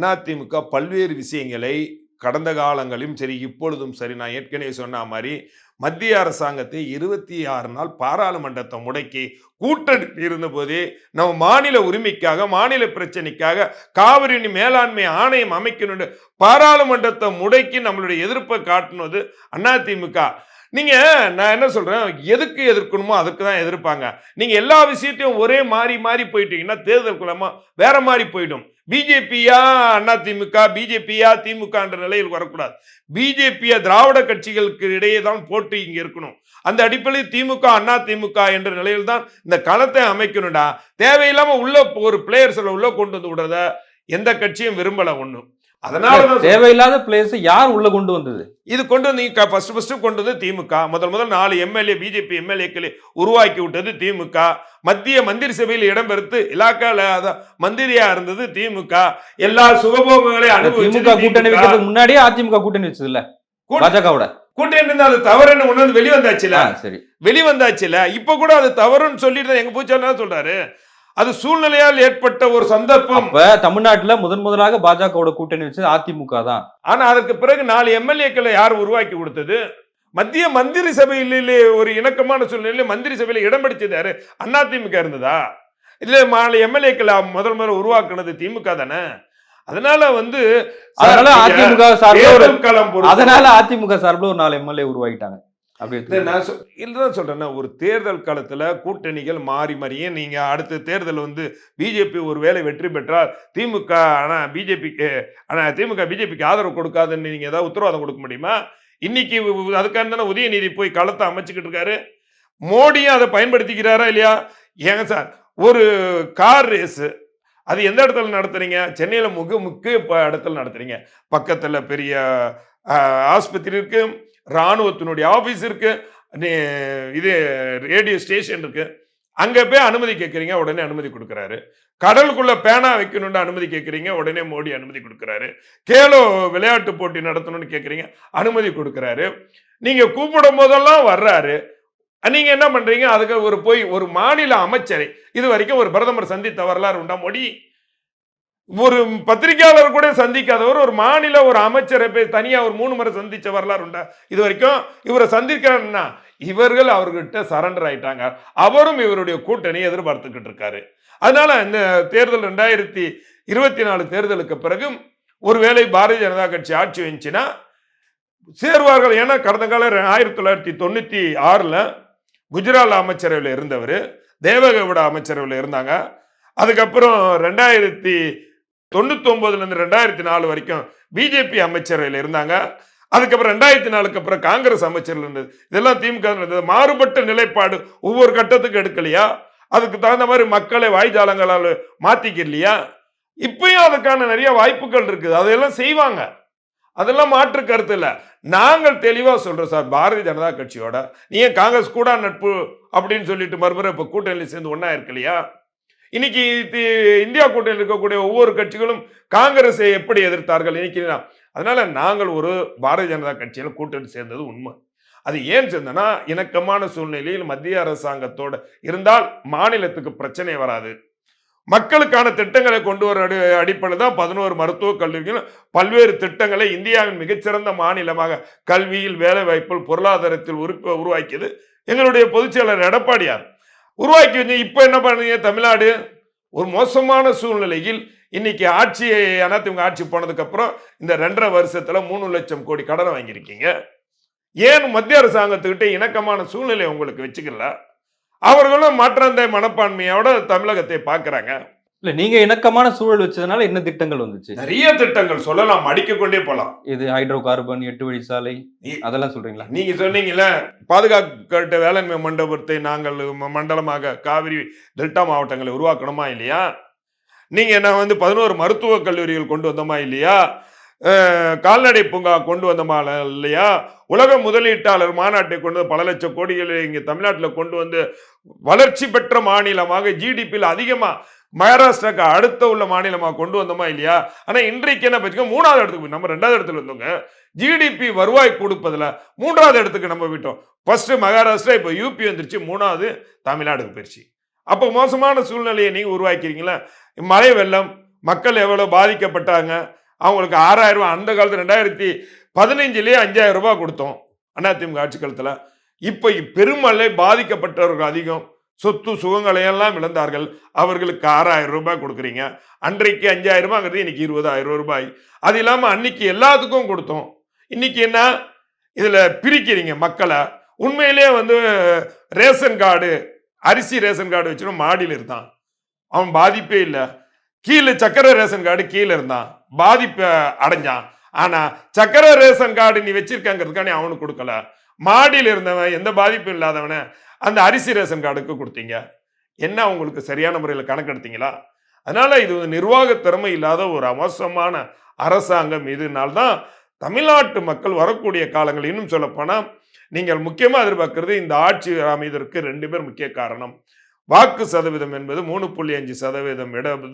அதிமுக பல்வேறு விஷயங்களை கடந்த காலங்களிலும் சரி இப்பொழுதும் சரி, நான் ஏற்கனவே சொன்ன மாதிரி மத்திய அரசாங்கத்தை 26 நாள் பாராளுமன்றத்தை முடக்கி கூட்டெடுப்பு இருந்த போதே நம்ம மாநில உரிமைக்காக, மாநில பிரச்சனைக்காக காவிரி மேலாண்மை ஆணையம் அமைக்கணும் பாராளுமன்றத்தை முடக்கி நம்மளுடைய எதிர்ப்பை காட்டுனது அதிமுக. நீங்க நான் என்ன சொல்றேன், எதுக்கு எதிர்க்கணுமோ அதுக்கு தான் எதிர்ப்பாங்க. நீங்க எல்லா விஷயத்தையும் ஒரே மாறி போயிட்டீங்கன்னா தேர்தல் குலமா வேற மாதிரி போயிடும். பிஜேபியா அதிமுக, பிஜேபியா திமுக என்ற நிலையில் வரக்கூடாது. பிஜேபியா திராவிட கட்சிகளுக்கு இடையே தான் போட்டு இங்க இருக்கணும். அந்த அடிப்படையில் திமுக அதிமுக என்ற நிலையில் தான் இந்த களத்தை அமைக்கணும்டா. தேவையில்லாம உள்ள ஒரு பிளேயர்ஸ் உள்ள கொண்டு வந்து விடுறத எந்த கட்சியும் விரும்பல. ஒண்ணு அதனால தேவையில்லாத பிளேஸ் யார் உள்ள கொண்டு வந்தது? இது கொண்டு வந்து ஃபர்ஸ்ட் கொண்டு வந்து திமுக. முதல் 4 எம்எல்ஏ பிஜேபி எம்எல்ஏக்களை உருவாக்கி விட்டது திமுக. மத்திய மந்திரி சபையில் இடம்பெறுத்து இலாக்கால மந்திரியா இருந்தது திமுக. எல்லா சுகபோகங்களையும் அனுபவிச்சது கூட்டணி வைக்கிறதுக்கு முன்னாடியே அதிமுக கூட்டணி வச்சது இல்ல, பாஜகவோட கூட்டணி இருந்தா அது தவறுன்னு ஒண்ணு வெளிவந்தாச்சுல. சரி, வெளிவந்தாச்சுல. இப்ப கூட அது தவறுன்னு சொல்லிட்டு எங்க பூச்சாலும் சொல்றாரு. அது சூழ்நிலையால் ஏற்பட்ட ஒரு சந்தர்ப்பம். தமிழ்நாட்டுல முதலாக பாஜகவோட கூட்டணி வச்சது அதிமுக தான். ஆனா அதற்கு பிறகு 4 எம்எல்ஏக்களை யார் உருவாக்கி கொடுத்தது? மத்திய மந்திரி சபையிலே ஒரு இணக்கமான சூழ்நிலையில மந்திரி சபையில இடம் பிடிச்சது யாரு? அதிமுக இருந்ததா? இதுல 4 எம்எல்ஏக்களை முதல்ல உருவாக்குனது திமுக தானே. அதனால அதிமுக சார்பில் ஒரு 4 எம்எல்ஏ உருவாக்கிட்டாங்க. இல்லதான் சொல்றேன், ஒரு தேர்தல் காலத்துல கூட்டணிகள் மாறி மாறியே நீங்க அடுத்த தேர்தல் பிஜேபி ஒரு வேளை வெற்றி பெற்றால் திமுக பிஜேபிக்கு ஆதரவு கொடுக்காதுன்னு நீங்க ஏதாவது உத்தரவாதம் கொடுக்க முடியுமா? இன்னைக்கு அதுக்கான தானே உதயநிதி போய் களத்தை அமைச்சுக்கிட்டு இருக்காரு. மோடியும் அதை பயன்படுத்திக்கிறாரா இல்லையா? ஏங்க சார், ஒரு கார் ரேஸ் அது எந்த இடத்துல நடத்துறீங்க? சென்னையில முக்கிய இடத்துல நடத்துறீங்க. பக்கத்துல பெரிய ஆஸ்பத்திரி இருக்கு, ராணுவத்தினுடைய ஆபீஸ் இருக்கு, இது ரேடியோ ஸ்டேஷன் இருக்கு. அங்க போய் அனுமதி கேட்கறீங்க, உடனே அனுமதி கொடுக்கிறாரு. கடலுக்குள்ள பேனா வைக்கணும்னு அனுமதி கேட்கறீங்க, உடனே மோடி அனுமதி கொடுக்கிறாரு. கேலோ விளையாட்டு போட்டி நடத்தணும்னு கேட்கறீங்க, அனுமதி கொடுக்கிறாரு. நீங்க கூப்பிடும் போதெல்லாம் வர்றாரு. நீங்க என்ன பண்றீங்க? அதுக்கு போய் ஒரு மாநில அமைச்சரை இது வரைக்கும் ஒரு பிரதமர் சந்தித்த வரலாறு உண்டா? மோடி ஒரு பத்திரிகையாளர் கூட சந்திக்காதவர் ஒரு மாநில ஒரு அமைச்சரை போய் தனியா ஒரு 3 முறை சந்திச்ச வரலாறு உண்டா இது வரைக்கும்? இவரை சந்திக்கிறாருன்னா இவர்கள் அவர்கிட்ட சரண்டர் ஆயிட்டாங்க. அவரும் இவருடைய கூட்டணி எதிர்பார்த்துக்கிட்டு இருக்காரு. அதனால இந்த தேர்தல் 2024 தேர்தலுக்கு பிறகு ஒருவேளை பாரதிய ஜனதா கட்சி ஆட்சி வந்துச்சுன்னா சேருவார்கள். ஏன்னா கடந்த கால 1996 குஜராத் அமைச்சரவையில் இருந்தவர், தேவகவுடா அமைச்சரவையில் இருந்தாங்க. அதுக்கப்புறம் 1999 2004 வரைக்கும் பிஜேபி அமைச்சரவையில் இருந்தாங்க. அதுக்கப்புறம் 2004 அப்புறம் காங்கிரஸ் அமைச்சர்கள் இருந்தது. இதெல்லாம் திமுக இருந்தது. மாறுபட்ட நிலைப்பாடு ஒவ்வொரு கட்டத்துக்கு எடுக்கலையா? அதுக்கு தகுந்த மாதிரி மக்களை வாய்ஜாலங்களால் மாத்திக்கலையா? இப்பயும் அதுக்கான நிறைய வாய்ப்புகள் இருக்குது. அதையெல்லாம் செய்வாங்க. அதெல்லாம் மாற்று கருத்து இல்லை. நாங்கள் தெளிவா சொல்றோம் சார், பாரதிய ஜனதா கட்சியோட நீங்க காங்கிரஸ் கூட நட்பு அப்படின்னு சொல்லிட்டு மறுமுறை இப்ப கூட்டணியில் சேர்ந்து ஒன்னா இருக்கலையா? இன்னைக்கு இந்தியா கூட்டணியில் இருக்கக்கூடிய ஒவ்வொரு கட்சிகளும் காங்கிரஸை எப்படி எதிர்த்தார்கள் இன்னைக்கு. அதனால நாங்கள் ஒரு பாரதிய ஜனதா கட்சியில கூட்டணி சேர்ந்தது உண்மை. அது ஏன் சேர்ந்தனா, இணக்கமான சூழ்நிலையில் மத்திய அரசாங்கத்தோட இருந்தால் மாநிலத்துக்கு பிரச்சனை வராது. மக்களுக்கான திட்டங்களை கொண்டு வர அடிப்படையில் தான் 11 மருத்துவக் கல்லூரிகள் பல்வேறு திட்டங்களை இந்தியாவின் மிகச்சிறந்த மாநிலமாக கல்வியில், வேலை வாய்ப்பில், பொருளாதாரத்தில் உருவாக்கியது எங்களுடைய பொதுச்செயலாளர் எடப்பாடியார் உருவாக்கி வச்சு. இப்ப என்ன பண்ணீங்க? தமிழ்நாடு ஒரு மோசமான சூழ்நிலையில் இன்னைக்கு அதிமுக ஆட்சி போனதுக்கு அப்புறம் இந்த 2.5 வருஷத்துல 3 லட்சம் கோடி கடனை வாங்கியிருக்கீங்க. ஏன் மத்திய அரசாங்கத்துக்கிட்ட இணக்கமான சூழ்நிலை உங்களுக்கு வச்சுக்கல? அவர்களும் மாற்றாந்த மனப்பான்மையோட தமிழகத்தை பார்க்கிறாங்க. இல்ல, நீங்க இணக்கமான சூழல் வச்சதுனால என்ன திட்டங்கள் வந்துச்சு? நிறைய திட்டங்கள் சொல்லலாம், அடிக்க கொண்டே போலாம். இது ஹைட்ரோ கார்பன், 8 வழிச்சாலை, அதெல்லாம் சொல்றீங்களா? நீங்க சொன்னீங்கல்ல, பாதுகாக்கப்பட்ட வேளாண்மை மண்டபத்தை நாங்கள் மண்டலமாக காவிரி டெல்டா மாவட்டங்களை உருவாக்கணுமா இல்லையா? நீங்க நான் 11 மருத்துவக் கல்லூரிகள் கொண்டு வந்தோமா இல்லையா? கால்நடை பூங்கா கொண்டு வந்தோமா இல்லையா, உலக முதலீட்டாளர் மாநாட்டை கொண்டு வந்து பல லட்சம் கோடிகளை இங்கே தமிழ்நாட்டில் கொண்டு வந்து வளர்ச்சி பெற்ற மாநிலமாக ஜிடிபியில் அதிகமா மகாராஷ்டிராக்கு அடுத்த உள்ள மாநிலமாக கொண்டு வந்தோமா இல்லையா. ஆனா இன்றைக்கு என்ன பச்சுக்க 3வது இடத்துக்கு நம்ம 2வது இடத்துல இருந்தோங்க. ஜிடிபி வருவாய் கொடுப்பதுல 3வது இடத்துக்கு நம்ம விட்டோம். ஃபர்ஸ்ட் மகாராஷ்டிரா, இப்போ யூபி வந்துருச்சு, 3வது தமிழ்நாடுக்கு போயிடுச்சு. அப்போ மோசமான சூழ்நிலையை நீங்க உருவாக்கிறீங்களா. மழை வெள்ளம், மக்கள் எவ்வளவு பாதிக்கப்பட்டாங்க, அவங்களுக்கு 6000 ரூபாய் அந்த காலத்துல 2015 5000 ரூபாய் கொடுத்தோம் அதிமுக ஆட்சி காலத்துல. இப்ப பெருமழை பாதிக்கப்பட்டவர்கள் அதிகம், சொத்து சுகங்களை எல்லாம் இழந்தார்கள், அவர்களுக்கு 6000 ரூபாய் கொடுக்குறீங்க. அன்றைக்கு 5000 ரூபாய்ங்கிறது இன்னைக்கு 20,000 ரூபாய். அது இல்லாம அன்னைக்கு எல்லாத்துக்கும் கொடுத்தோம், இன்னைக்கு என்ன இதுல பிரிக்கிறீங்க மக்களை. உண்மையிலேயே ரேஷன் கார்டு, அரிசி ரேஷன் கார்டு வச்சிடும் மாடியில் இருந்தான், அவன் பாதிப்பே இல்லை. கீழே சக்கரை ரேஷன் கார்டு கீழே இருந்தான், பாதிப்பு அடைஞ்சான். ஆனா சக்கரை ரேஷன் கார்டு நீ வச்சிருக்காங்கிறதுக்கான அவனுக்கு கொடுக்கல. மாடியில் இருந்தவன் எந்த பாதிப்பும் இல்லாதவன அந்த அரிசி ரேஷன் கார்டுக்கு கொடுத்தீங்க. என்ன உங்களுக்கு சரியான முறையில் கணக்கெடுத்தீங்களா? அதனால இது நிர்வாக திறமை இல்லாத ஒரு மோசமான அரசாங்கம். இதனால்தான் தமிழ்நாட்டு மக்கள் வரக்கூடிய காலங்கள், இன்னும் சொல்ல போனா நீங்கள் முக்கியமா எதிர்பார்க்கிறது இந்த ஆட்சி அமைவதற்கு 2 பேர் முக்கிய காரணம். வாக்கு சதவீதம் என்பது 3.5%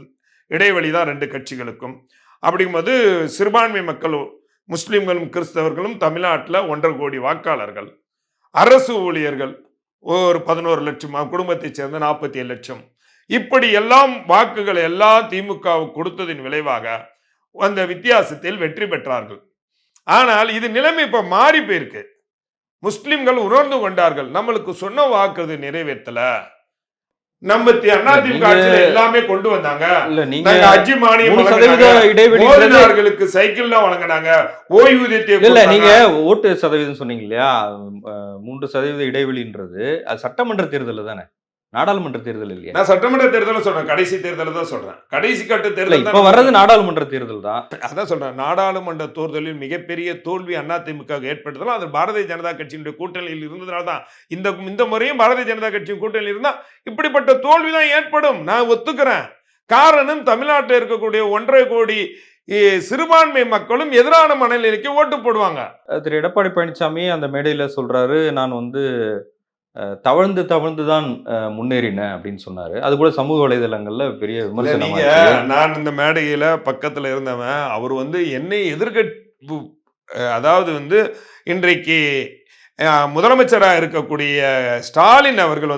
இடைவெளி தான் 2 கட்சிகளுக்கும். அப்படிங்கும்போது சிறுபான்மை மக்கள், முஸ்லிம்களும் கிறிஸ்தவர்களும் தமிழ்நாட்டில் 1.5 கோடி வாக்காளர்கள், அரசு ஊழியர்கள் ஒரு 11 லட்சம், குடும்பத்தை சேர்ந்த 47 லட்சம், இப்படி எல்லாம் வாக்குகள் எல்லாம் திமுகவுக்கு கொடுத்ததின் விளைவாக அந்த வித்தியாசத்தில் வெற்றி பெற்றார்கள். ஆனால் இது நிலைமை இப்ப மாறி போயிருக்கு. முஸ்லிம்கள் உணர்ந்து கொண்டார்கள், நம்மளுக்கு சொன்ன வாக்குறுதி நிறைவேற்றல. நம்ம அதிமுக எல்லாமே கொண்டு வந்தாங்க, அஜி மானியம் ஓட்டுநர்களுக்கு சைக்கிள் தான் வழங்கினாங்க, ஓய்வூதியத்தை இல்ல. நீங்க ஓட்டு சதவீதம் சொன்னீங்க இல்லையா, 3% இடைவெளின்றது அது சட்டமன்ற தேர்தல் தானே, நாடாளுமன்ற தேர்தல் இல்லையா? நான் சட்டமன்ற தேர்தல் சொல்றேன், கடைசி தேர்தல் தான் சொல்றேன். கடைசி கட்ட தேர்தல் இப்ப வர்றது நாடாளுமன்ற தேர்தல் தான். அதான் சொல்றேன், நாடாளுமன்ற தேர்தலில் மிகப்பெரிய தோல்வி அதிமுக ஏற்படுத்தலாம். அது பாரதிய ஜனதா கட்சியினுடைய கூட்டணியில் இருந்ததுனால தான். இந்த முறையும் பாரதிய ஜனதா கட்சியின் கூட்டணியில் இருந்தா இப்படிப்பட்ட தோல்விதான் ஏற்படும், நான் ஒத்துக்கிறேன். காரணம், தமிழ்நாட்டில் இருக்கக்கூடிய 1.5 கோடி சிறுபான்மை மக்களும் எதிரான மனநிலைக்கு ஓட்டு போடுவாங்க. திரு எடப்பாடி பழனிசாமி அந்த மேடையில சொல்றாரு, நான் தவழ்ந்து தான் முன்னேறினேன் அப்படின்னு சொன்னாரு. அது கூட சமூக வலைதளங்கள்ல பெரிய விமர்சனம். நான் இந்த மேடையில பக்கத்துல இருந்தவன், அவர் என்னை எதிர்க்க, அதாவது இன்றைக்கு முதலமைச்சராக இருக்கக்கூடிய ஸ்டாலின் அவர்கள்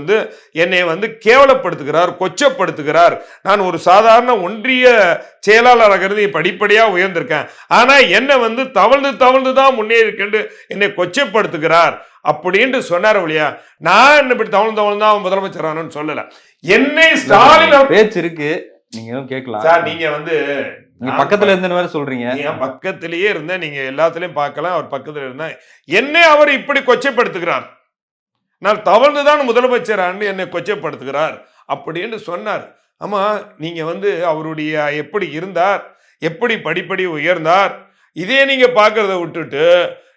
என்னை கேவலப்படுத்துகிறார், கொச்சப்படுத்துகிறார். நான் ஒரு சாதாரண ஒன்றிய செயலாளராக இருந்து படிப்படியா உயர்ந்திருக்கேன், ஆனா என்னை தவழ்ந்து தான் முன்னேறிக்கொண்டு என்னை கொச்சப்படுத்துகிறார் அப்படின்னு சொன்னார் ஒழியா, நான் என்ன இப்படி தவழ்ந்து தான் முதலமைச்சரானு சொல்லல. என்னை ஸ்டாலின் பேச்சு இருக்கு, நீங்க கேட்கலாம் சார். நீங்க பக்கத்துல இருந்த மாதிரி சொல்றீங்க, பக்கத்திலேயே இருந்த, நீங்க எல்லாத்துலயும் பார்க்கலாம், அவர் பக்கத்துல இருந்தா என்னை அவர் இப்படி கொச்சைப்படுத்துகிறார், நான் தவழ்ந்துதான் முதலமைச்சரான்னு என்னை கொச்சைப்படுத்துகிறார் அப்படின்னு சொன்னார். ஆமா, நீங்க அவருடைய எப்படி இருந்தார், எப்படி படிப்படி உயர்ந்தார், இதே நீங்க பாக்குறத விட்டுட்டு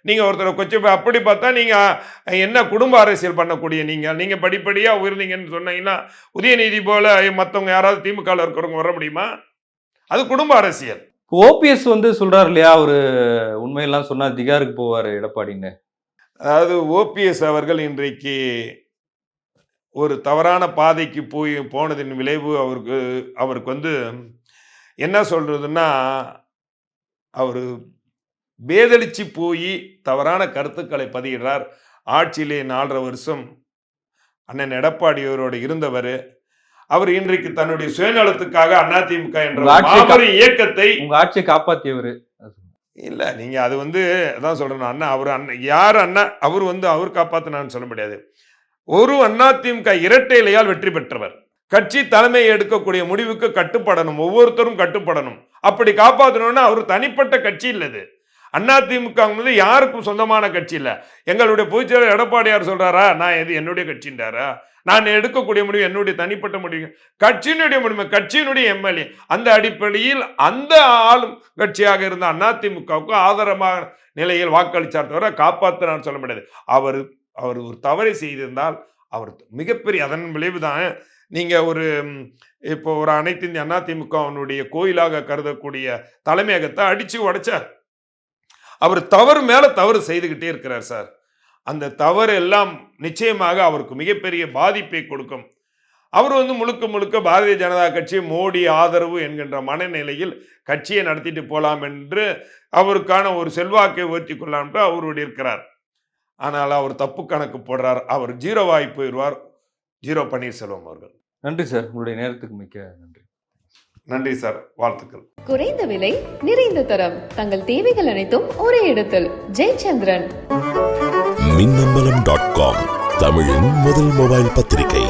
நீங்க ஒருத்தரை கொச்சை அப்படி பார்த்தா நீங்க என்ன குடும்ப அரசியல் பண்ணக்கூடிய நீங்க படிப்படியா உயர்ந்தீங்கன்னு சொன்னீங்கன்னா உதயநிதி போல மற்றவங்க யாராவது திமுக இருக்கிறவங்க வர முடியுமா? அது குடும்ப அரசியல். ஓபிஎஸ் சொல்றாரு இல்லையா, ஒரு உண்மையெல்லாம் சொன்னா திகாருக்கு போவாரு எடப்பாடின்னு. அதாவது ஓபிஎஸ் அவர்கள் இன்றைக்கு ஒரு தவறான பாதைக்கு போனதின் விளைவு அவருக்கு என்ன சொல்றதுன்னா, அவரு பேதளிச்சு போய் தவறான கருத்துக்களை பதிகிறார். ஆட்சியிலே 4.5 வருஷம் அண்ணன் எடப்பாடியோரோடு இருந்தவர். அவர் இன்றைக்கு தன்னுடைய சுயநலத்துக்காக அதிமுக என்ற இயக்கத்தை ஆட்சியை காப்பாற்றியவர் இல்ல. நீங்க அது அதான் சொல்றேன், அண்ணா அவர் யார் அண்ணா, அவர் காப்பாத்தினான்னு சொல்ல முடியாது. ஒரு அதிமுக இரட்டை இலையால் வெற்றி பெற்றவர். கட்சி தலைமை எடுக்கக்கூடிய முடிவுக்கு கட்டுப்படணும், ஒவ்வொருத்தரும் கட்டுப்படணும். அப்படி காப்பாற்றணும்னா அவர் தனிப்பட்ட கட்சி இல்லது. அதிமுக யாருக்கும் சொந்தமான கட்சி இல்ல. எங்களுடைய பொதுச்செயலாளர் எடப்பாடியார் சொல்றாரா, நான் என்னுடைய கட்சின்றாரா, நான் எடுக்கக்கூடிய முடிவு என்னுடைய தனிப்பட்ட முடிவு, கட்சியினுடைய முடிவு, கட்சியினுடைய எம்எல்ஏ. அந்த அடிப்படையில் அந்த ஆளும் கட்சியாக இருந்த அதிமுகவுக்கு ஆதரமான நிலையில் வாக்களிச்சார் தவிர காப்பாற்ற சொல்ல முடியாது. அவர் ஒரு தவறை செய்திருந்தால் அவர் மிகப்பெரிய அதன் விளைவுதான். நீங்க இப்போ ஒரு அனைத்து இந்திய அதிமுகவினுடைய கோயிலாக கருதக்கூடிய தலைமையகத்தை அடிச்சு உடைச்சார். அவர் தவறு மேல தவறு செய்துகிட்டே இருக்கிறார் சார். அந்த தவறு எல்லாம் நிச்சயமாக அவருக்கு மிகப்பெரிய பாதிப்பை கொடுக்கும். அவர் முழுக்க முழுக்க பாரதிய ஜனதா கட்சி மோடி ஆதரவு என்கின்ற மனநிலையில் கட்சியை நடத்திட்டு போலாம் என்று அவருக்கான ஒரு செல்வாக்கை உயர்த்தி கொள்ளலாம் என்று அவருடைய இருக்கிறார். ஆனால் அவர் தப்பு கணக்கு போடுறார். அவர் ஜீரோவாகி போயிடுவார். ஜீரோ பன்னீர்செல்வம் அவர்கள். நன்றி சார், உங்களுடைய நேரத்துக்கு மிக்க நன்றி. நன்றி சார், வாழ்த்துக்கள். குறைந்த விலை நிறைந்த தரம் தங்கள் தேவைகள் அனைத்தும் ஒரே இடத்தில். ஜெயச்சந்திரன். மின்னம்பலம்.com தமிழின் முதல் மொபைல் பத்திரிகை.